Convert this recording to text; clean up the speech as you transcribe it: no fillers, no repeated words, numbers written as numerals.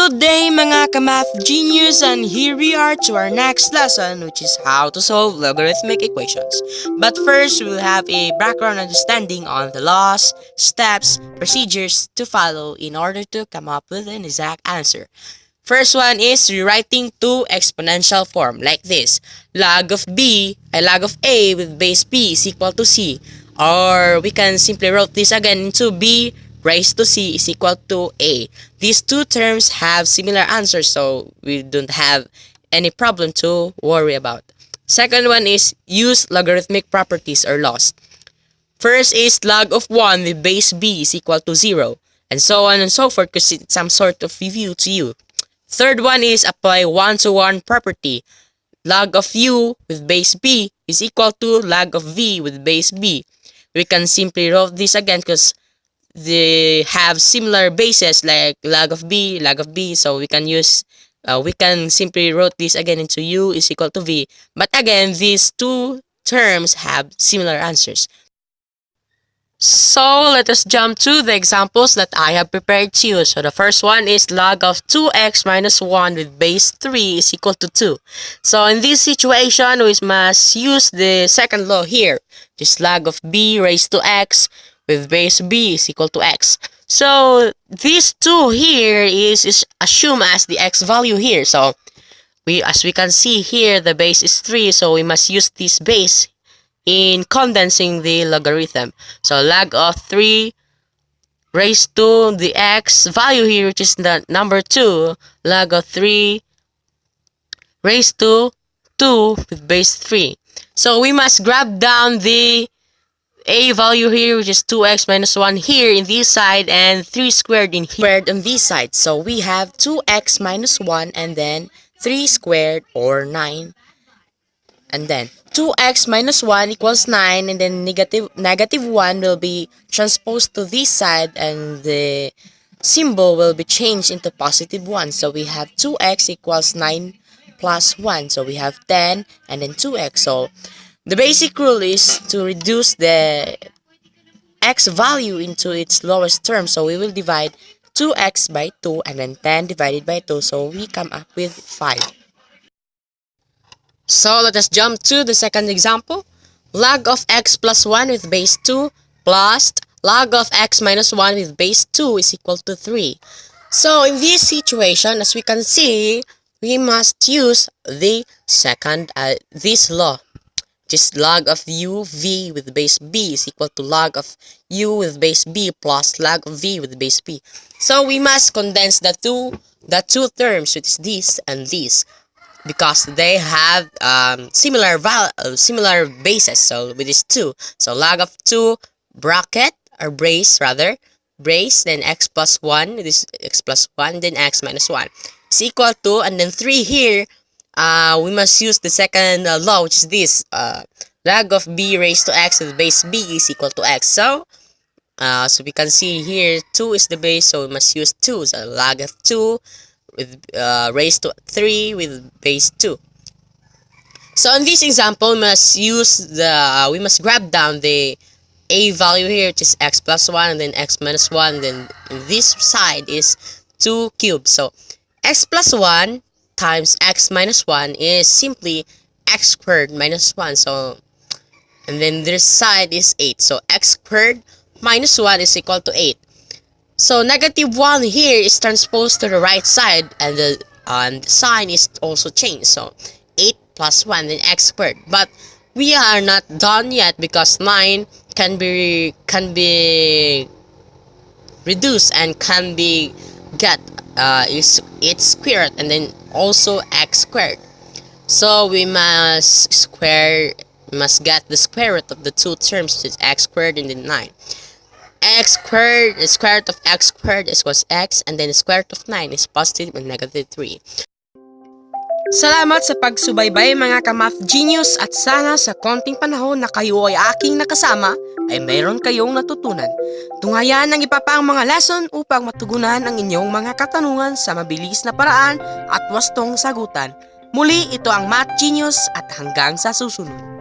Good day mga ka-math genius, and here we are to our next lesson, which is how to solve logarithmic equations. But first, we'll have a background understanding on the laws, steps, procedures to follow in order to come up with an exact answer. First one is rewriting to exponential form like this. Log of A with base B is equal to C. Or we can simply write this again into B raised to C is equal to A. These two terms have similar answers, so we don't have any problem to worry about. Second one is use logarithmic properties or laws. First is log of 1 with base B is equal to 0, and so on and so forth, because it's some sort of review to you. Third one is apply 1-to-1 property. Log of U with base B is equal to log of V with base B. We can simply write this again because they have similar bases like log of B, so we can simply write this again into U is equal to V. But again, these two terms have similar answers. So let us jump to the examples that I have prepared to you. So the first one is log of 2x minus 1 with base 3 is equal to 2. So in this situation, we must use the second law here. Just log of b raised to x with base b is equal to x. So these two here is assumed as the x value here. So as we can see here, the base is 3, so we must use this base in condensing the logarithm. So log of 3 raised to the x value here, which is the number 2, log of 3 raised to 2 with base 3. So we must grab down the a value here, which is 2x minus 1 here in this side, and 3 squared in here on this side. So we have 2x minus 1 and then 3 squared, or 9. And then 2x minus 1 equals 9, and then negative 1 will be transposed to this side, and the symbol will be changed into positive 1. So we have 2x equals 9 plus 1. So we have 10 and then 2x. So the basic rule is to reduce the x value into its lowest term. So we will divide 2x by 2 and then 10 divided by 2. So we come up with 5. So let us jump to the second example. Log of x plus 1 with base 2 plus log of x minus 1 with base 2 is equal to 3. So in this situation, as we can see, we must use the second, this law. Just log of u v with base b is equal to log of u with base b plus log of v with base b. So we must condense the two terms, which is this and this, because they have similar bases. So with this 2, so log of 2 bracket or brace, then x plus 1, this x plus 1, then x minus 1 is equal to, and then 3 here. We must use the second law, which is this, log of b raised to x with base b is equal to x. So we can see here 2 is the base, so we must use 2. So log of 2 with raised to 3 with base 2. So in this example, we must grab down the a value here, which is x plus 1 and then x minus 1. Then this side is 2 cubed. So x plus 1 times x minus 1 is simply x squared minus 1. So, and then this side is 8. So x squared minus 1 is equal to 8. So negative 1 here is transposed to the right side, and the sign is also changed. So 8 plus 1, then x squared. But we are not done yet, because 9 can be reduced and can be get its squared, and then also x squared. So we must get the square root of the two terms, which is x squared and then 9. X squared, the square root of x squared equals x, and then the square root of 9 is positive and negative 3. Salamat sa pagsubaybay mga ka-math genius, at sana sa konting panahon na kayo ay aking nakasama ay mayroon kayong natutunan. Tunghayan ang iba pang mga lesson upang matugunan ang inyong mga katanungan sa mabilis na paraan at wastong sagutan. Muli, ito ang Math Genius, at hanggang sa susunod.